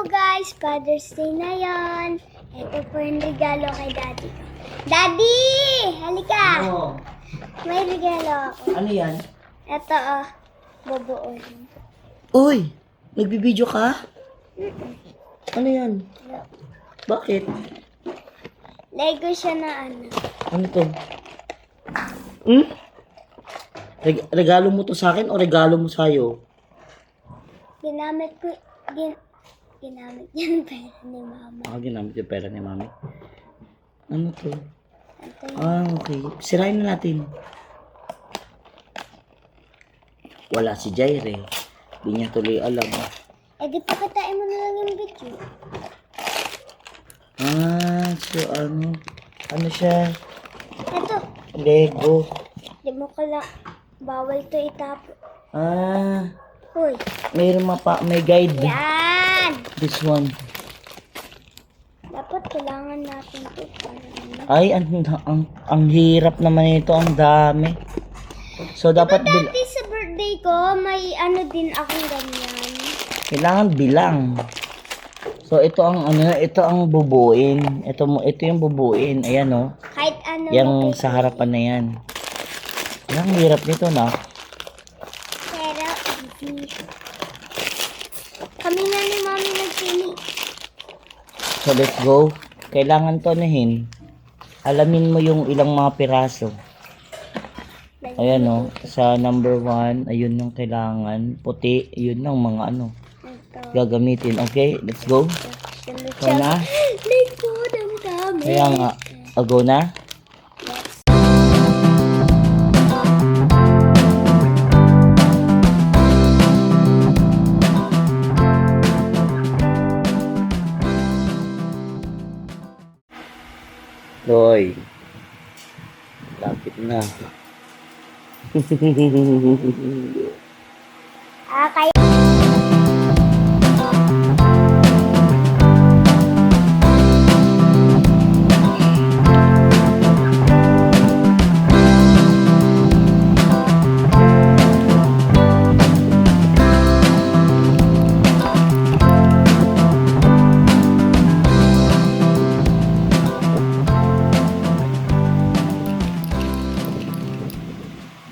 guys, Father's Day na yan. Ito po yung regalo kay Daddy ko. Daddy! Halika! Ano? May regalo ako. Ano yan? Ito bubuoy. Uy! Nagbibideo ka? Ano yan? Bakit? Lego siya na Ano to? Regalo mo to sa akin o regalo mo sa'yo? Ginamit ko, ginamit yung pera ni Mama. Ginamit yung pera ni mami. Ano to? Ito yung Okay. Sirain na natin. Wala si Jaire. Hindi niya tuloy alam. di pakitain mo na lang yung video. So ano siya? Ito, Lego. di mo ka lang, bawal to itapo. Uy, May guide. yan! This one. Dapat kailangan natin to para Ay, ang hirap naman ito. Ang dami. So, dapat Dati sa birthday ko, may din akong ganyan. kailangan bilang. So, ito ang bubuin. Ito yung bubuin. Ayan, oh. Kahit ano. Yang sa harapan na yan. Ang hirap nito, na. Pero, easy. Kami nga ni Mami nagpili. So, let's go. Kailangan to nahin. Alamin mo yung ilang mga piraso. Ayan, oh. Sa number 1, ayun yung kailangan. Puti, yun yung mga Ito. gagamitin. Okay, let's go. Go na. Likod ang dami. Kaya nga, go na. Loy. Lapit na. Kaya